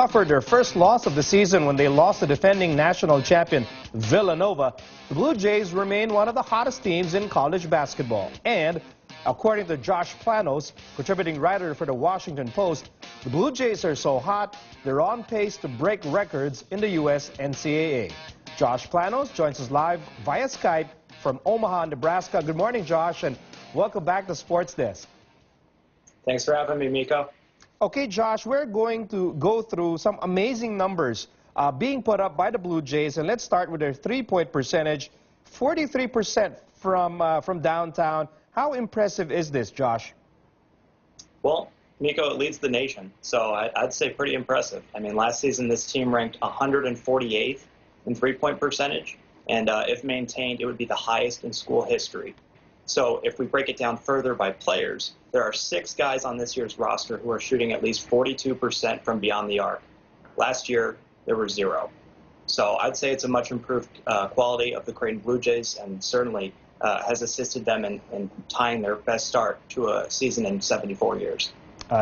Suffered their first loss of the season when they lost the defending national champion Villanova. The Blue Jays remain one of the hottest teams in college basketball. And according to Josh Planos, contributing writer for the Washington Post, the Blue Jays are so hot, they're on pace to break records in the U.S. NCAA. Josh Planos joins us live via Skype from Omaha, Nebraska. Good morning, Josh, and welcome back to Sports Desk. Thanks for having me, Miko. Okay, Josh, we're going to go through some amazing numbers being put up by the Blue Jays, and let's start with their three-point percentage, 43% from downtown. How impressive is this, Josh? Well, Miko, it leads the nation, so I'd say pretty impressive. I mean, last season this team ranked 148th in three-point percentage, and if maintained, it would be the highest in school history. So if we break it down further by players, there are 6 guys on this year's roster who are shooting at least 42% from beyond the arc. Last year, there were 0. So I'd say it's a much improved quality of the Creighton Blue Jays, and certainly has assisted them in tying their best start to a season in 74 years.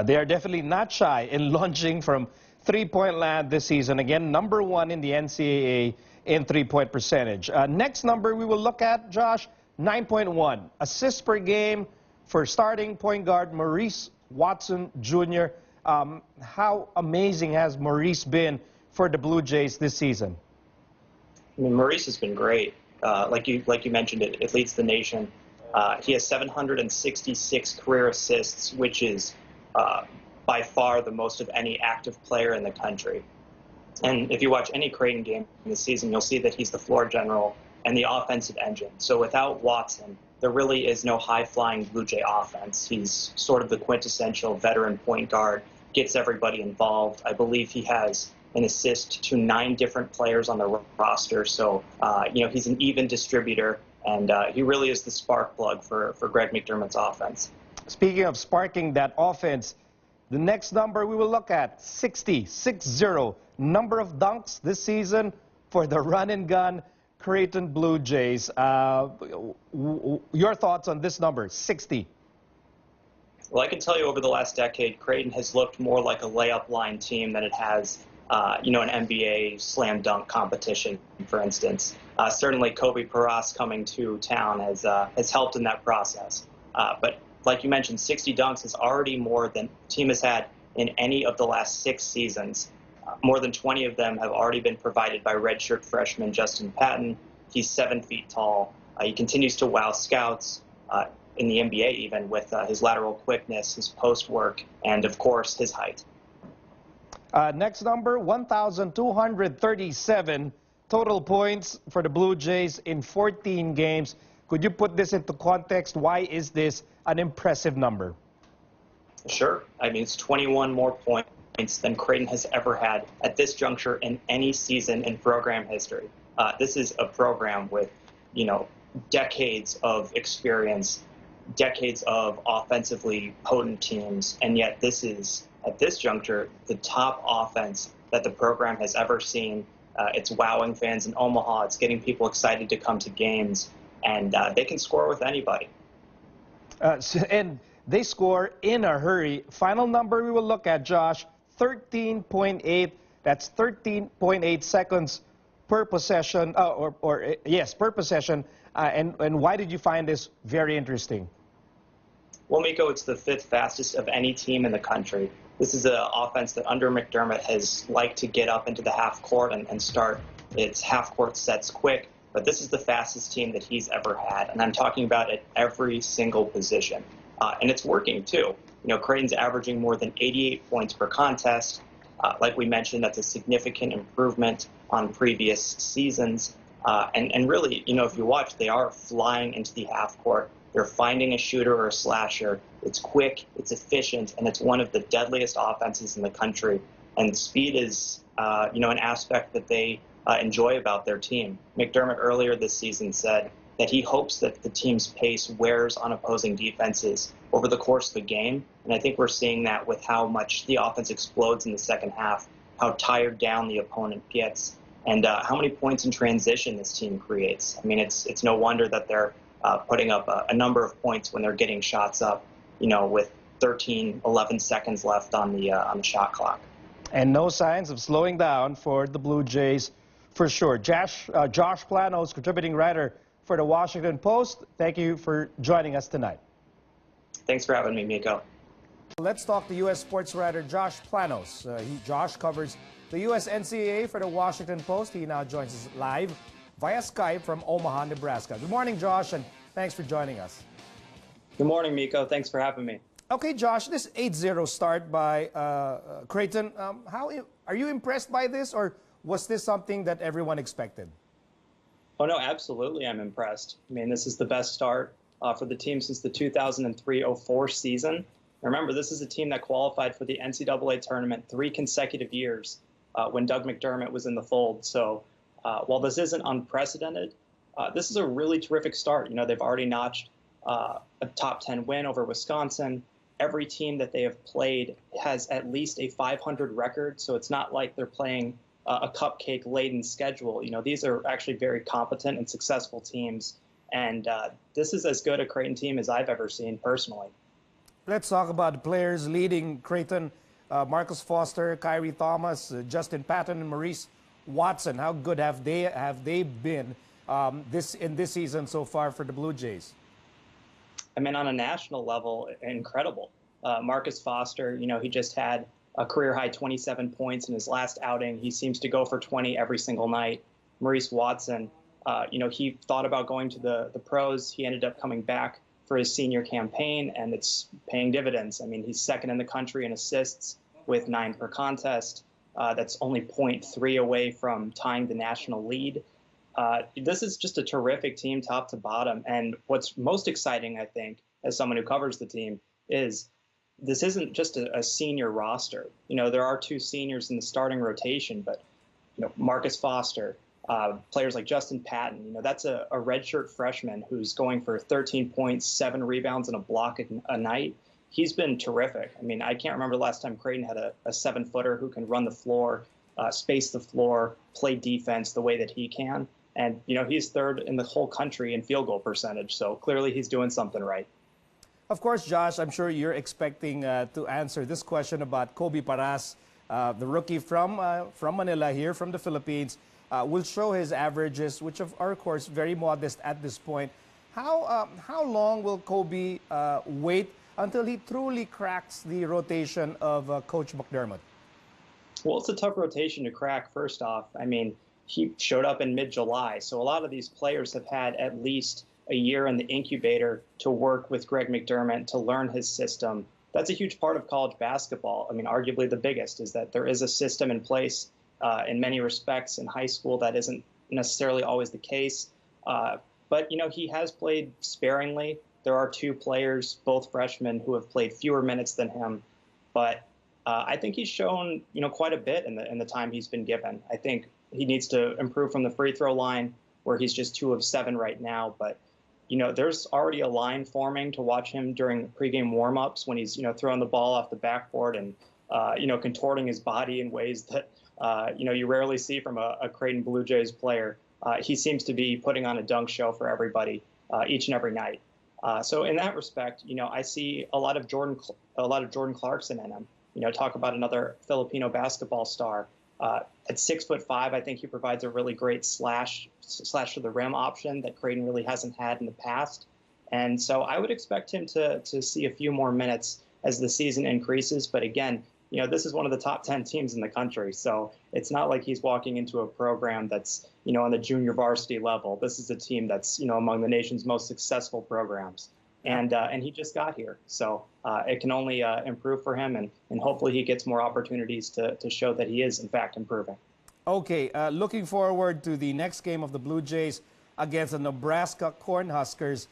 They are definitely not shy in launching from three-point land this season. Again, #1 in the NCAA in three-point percentage. Next number we will look at, Josh, 9.1 assists per game for starting point guard Maurice Watson Jr. How amazing has Maurice been for the Blue Jays this season? I mean, Maurice has been great. Like you mentioned, it leads the nation. He has 766 career assists, which is by far the most of any active player in the country. And if you watch any Creighton game this season, you'll see that he's the floor general and the offensive engine. So without Watson, there really is no high-flying Blue Jay offense. He's sort of the quintessential veteran point guard, gets everybody involved. I believe he has an assist to 9 different players on the roster. So, he's an even distributor, and he really is the spark plug for Greg McDermott's offense. Speaking of sparking that offense, the next number we will look at, 60, number of dunks this season for the run-and-gun Creighton Blue Jays. Your thoughts on this number, 60? Well, I can tell you over the last decade, Creighton has looked more like a layup line team than it has, an NBA slam dunk competition, for instance. Certainly, Kobe Paras coming to town has helped in that process. But like you mentioned, 60 dunks is already more than the team has had in any of the last 6 seasons. More than 20 of them have already been provided by redshirt freshman Justin Patton. He's 7 feet tall. He continues to wow scouts in the NBA even with his lateral quickness, his post work, and of course his height. Next number, 1,237 total points for the Blue Jays in 14 games. Could you put this into context? Why is this an impressive number? Sure. I mean, it's 21 more points than Creighton has ever had at this juncture in any season in program history. This is a program with, decades of experience, decades of offensively potent teams, and yet this is, at this juncture, the top offense that the program has ever seen. It's wowing fans in Omaha. It's getting people excited to come to games, and they can score with anybody. And they score in a hurry. Final number we will look at, Josh, 13.8. That's 13.8 seconds per possession, per possession. And why did you find this very interesting? Well, Miko, it's the 5th fastest of any team in the country. This is an offense that under McDermott has liked to get up into the half court and start its half court sets quick. But this is the fastest team that he's ever had, and I'm talking about at every single position. And it's working, too. Creighton's averaging more than 88 points per contest. Like we mentioned, that's a significant improvement on previous seasons. And really, if you watch, they are flying into the half court. They're finding a shooter or a slasher. It's quick, it's efficient, and it's one of the deadliest offenses in the country. And speed is, an aspect that they enjoy about their team. McDermott earlier this season said that he hopes that the team's pace wears on opposing defenses over the course of the game. And I think we're seeing that with how much the offense explodes in the second half, how tired down the opponent gets, and how many points in transition this team creates. I mean, it's no wonder that they're putting up a number of points when they're getting shots up, with 11 seconds left on the shot clock. And no signs of slowing down for the Blue Jays for sure. Josh Planos, contributing writer for the Washington Post, thank you for joining us tonight. Thanks for having me, Miko. Let's talk to U.S. sports writer Josh Planos. Josh covers the U.S. NCAA for the Washington Post. He now joins us live via Skype from Omaha, Nebraska. Good morning, Josh, and thanks for joining us. Good morning, Miko. Thanks for having me. Okay, Josh, this 8-0 start by Creighton, are you impressed by this, or was this something that everyone expected? Oh, no, absolutely I'm impressed. I mean, this is the best start for the team since the 2003-04 season. Remember, this is a team that qualified for the NCAA tournament 3 consecutive years when Doug McDermott was in the fold. So while this isn't unprecedented, this is a really terrific start. You know, they've already notched a top 10 win over Wisconsin. Every team that they have played has at least a 500 record, so it's not like they're playing a cupcake-laden schedule. You know, these are actually very competent and successful teams, and this is as good a Creighton team as I've ever seen personally. Let's talk about the players leading Creighton. Marcus Foster, Kyrie Thomas, Justin Patton, and Maurice Watson. How good have they been in this season so far for the Blue Jays? I mean, on a national level, incredible. Marcus Foster, you know, he just had a career-high 27 points in his last outing. He seems to go for 20 every single night. Maurice Watson, you know, he thought about going to the pros. He ended up coming back for his senior campaign, and it's paying dividends. I mean, he's second in the country in assists with 9 per contest. That's only 0.3 away from tying the national lead. This is just a terrific team top to bottom. And what's most exciting, I think, as someone who covers the team, is this isn't just a senior roster. You know, there are 2 seniors in the starting rotation, but, you know, Marcus Foster, players like Justin Patton, you know, that's a redshirt freshman who's going for 13 points, 7 rebounds, and a block a night. He's been terrific. I mean, I can't remember the last time Creighton had a 7-footer who can run the floor, space the floor, play defense the way that he can. And, you know, he's 3rd in the whole country in field goal percentage. So clearly he's doing something right. Of course, Josh, I'm sure you're expecting to answer this question about Kobe Paras, the rookie from Manila here, from the Philippines. Will show his averages, which are, of course, very modest at this point. How long will Kobe wait until he truly cracks the rotation of Coach McDermott? Well, it's a tough rotation to crack, first off. I mean, he showed up in mid-July, so a lot of these players have had at least a year in the incubator to work with Greg McDermott to learn his system. That's a huge part of college basketball. I mean, arguably the biggest is that there is a system in place in many respects. In high school, that isn't necessarily always the case. But, you know, he has played sparingly. There are 2 players, both freshmen, who have played fewer minutes than him. But I think he's shown, you know, quite a bit in the time he's been given. I think he needs to improve from the free throw line, where he's just 2 of 7 right now. But, you know, there's already a line forming to watch him during pregame warmups when he's, you know, throwing the ball off the backboard and, you know, contorting his body in ways that, you know, you rarely see from a Creighton Blue Jays player. He seems to be putting on a dunk show for everybody each and every night. So in that respect, you know, I see a lot of Jordan Clarkson in him. You know, talk about another Filipino basketball star. At 6'5", I think he provides a really great slash to the rim option that Creighton really hasn't had in the past. And so I would expect him to see a few more minutes as the season increases. But again, you know, this is one of the top 10 teams in the country. So it's not like he's walking into a program that's, you know, on the junior varsity level. This is a team that's, you know, among the nation's most successful programs. And he just got here. So it can only improve for him. And hopefully he gets more opportunities to show that he is, in fact, improving. Okay, looking forward to the next game of the Blue Jays against the Nebraska Cornhuskers.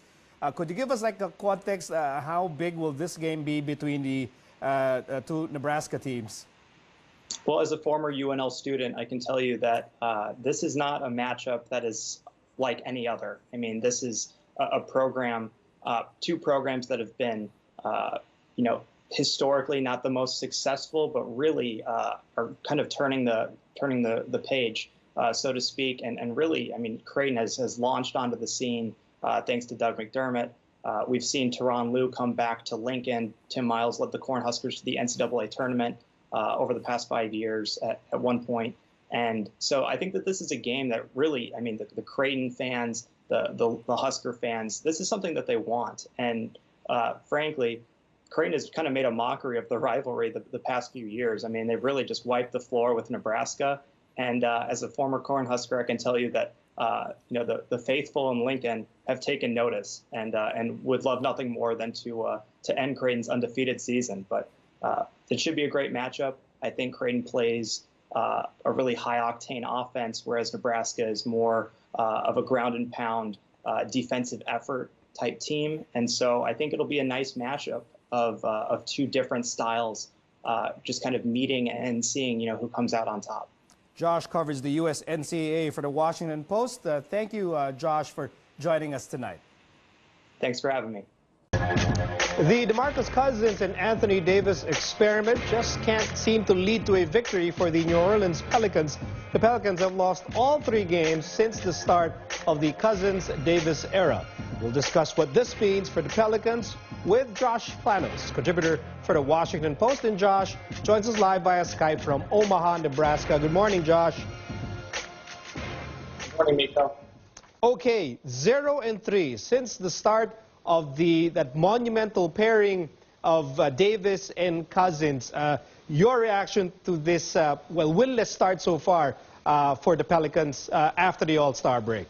Could you give us like a context? How big will this game be between the 2 Nebraska teams? Well, as a former UNL student, I can tell you that this is not a matchup that is like any other. I mean, this is a program, 2 programs that have been, you know, historically not the most successful, but really are kind of turning the page, so to speak. And really, I mean, Creighton has launched onto the scene thanks to Doug McDermott. We've seen Tyronn Lue come back to Lincoln. Tim Miles led the Cornhuskers to the NCAA tournament. over the past 5 years at one point. And so I think that this is a game that really, I mean, the Creighton fans, the Husker fans, this is something that they want. And frankly, Creighton has kind of made a mockery of the rivalry the past few years. I mean, they've really just wiped the floor with Nebraska. And as a former Cornhusker, I can tell you that the faithful in Lincoln have taken notice and would love nothing more than to end Creighton's undefeated season. But it should be a great matchup. I think Creighton plays a really high-octane offense, whereas Nebraska is more of a ground-and-pound defensive effort type team. And so I think it'll be a nice matchup of two different styles, just kind of meeting and seeing who comes out on top. Josh covers the U.S. NCAA for the Washington Post. Thank you, Josh, for joining us tonight. Thanks for having me. The DeMarcus Cousins and Anthony Davis experiment just can't seem to lead to a victory for the New Orleans Pelicans. The Pelicans have lost all 3 games since the start of the Cousins-Davis era. We'll discuss what this means for the Pelicans with Josh Planos, contributor for the Washington Post. And Josh joins us live via Skype from Omaha, Nebraska. Good morning, Josh. Good morning, Miko. Okay, 0-3 since the start of that monumental pairing of Davis and Cousins. Your reaction to this, winless start so far for the Pelicans after the All-Star break?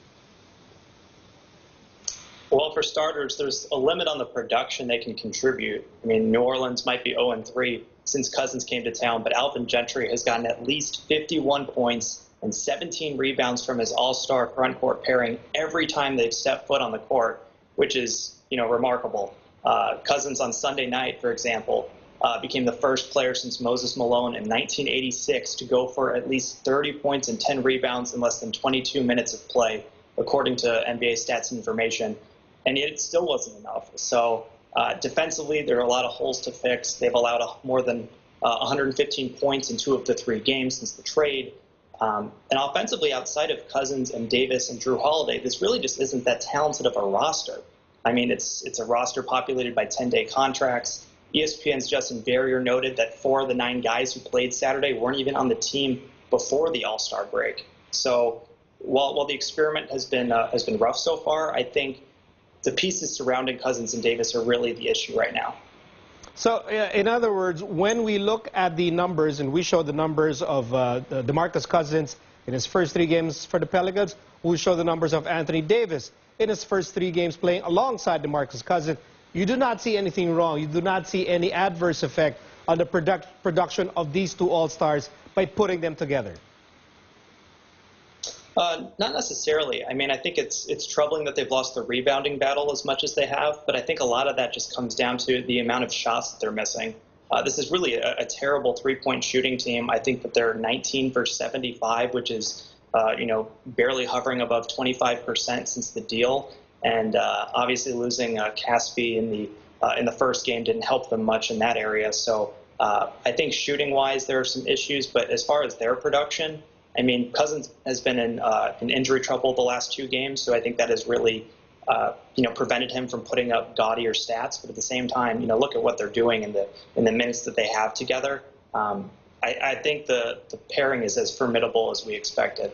Well, for starters, there's a limit on the production they can contribute. I mean, New Orleans might be 0-3 since Cousins came to town, but Alvin Gentry has gotten at least 51 points and 17 rebounds from his all-star front court pairing every time they've stepped foot on the court, which is, remarkable. Cousins on Sunday night, for example, became the first player since Moses Malone in 1986 to go for at least 30 points and 10 rebounds in less than 22 minutes of play, according to NBA Stats and Information. And yet it still wasn't enough. So defensively, there are a lot of holes to fix. They've allowed more than 115 points in 2 of the 3 games since the trade. And offensively, outside of Cousins and Davis and Jrue Holiday, this really just isn't that talented of a roster. I mean, it's a roster populated by 10-day contracts. ESPN's Justin Verrier noted that 4 of the 9 guys who played Saturday weren't even on the team before the All-Star break. So while the experiment has been rough so far, I think the pieces surrounding Cousins and Davis are really the issue right now. So, in other words, when we look at the numbers, and we show the numbers of DeMarcus Cousins in his first 3 games for the Pelicans, we show the numbers of Anthony Davis in his first 3 games playing alongside DeMarcus Cousins, you do not see anything wrong. You do not see any adverse effect on the production of these 2 All-Stars by putting them together. Not necessarily. I mean, I think it's troubling that they've lost the rebounding battle as much as they have, but I think a lot of that just comes down to the amount of shots that they're missing. This is really a terrible 3-point shooting team. I think that they're 19 for 75, which is, barely hovering above 25% since the deal. And obviously losing Caspi in the first game didn't help them much in that area. So I think shooting-wise there are some issues, but as far as their production, I mean, Cousins has been in injury trouble the last 2 games, so I think that has really, prevented him from putting up gaudier stats. But at the same time, look at what they're doing in the minutes that they have together. I think the pairing is as formidable as we expected.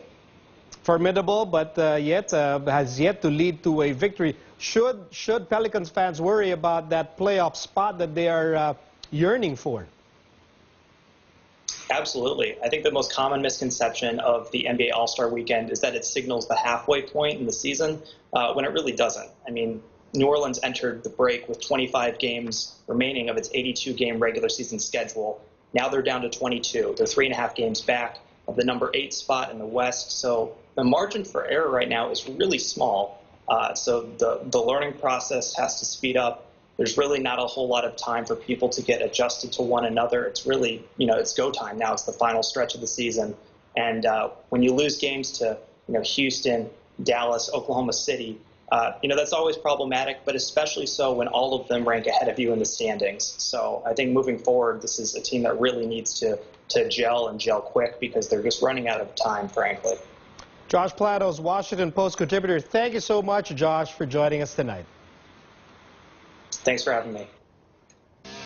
Formidable, but has yet to lead to a victory. Should Pelicans fans worry about that playoff spot that they are yearning for? Absolutely. I think the most common misconception of the NBA All-Star Weekend is that it signals the halfway point in the season, when it really doesn't. I mean, New Orleans entered the break with 25 games remaining of its 82-game regular season schedule. Now they're down to 22. They're 3.5 games back of the number 8 spot in the West. So the margin for error right now is really small. So the learning process has to speed up. There's really not a whole lot of time for people to get adjusted to one another. It's really, it's go time now. It's the final stretch of the season. And when you lose games to, Houston, Dallas, Oklahoma City, that's always problematic, but especially so when all of them rank ahead of you in the standings. So I think moving forward, this is a team that really needs to gel and gel quick because they're just running out of time, frankly. Josh Planos, Washington Post contributor. Thank you so much, Josh, for joining us tonight. Thanks for having me.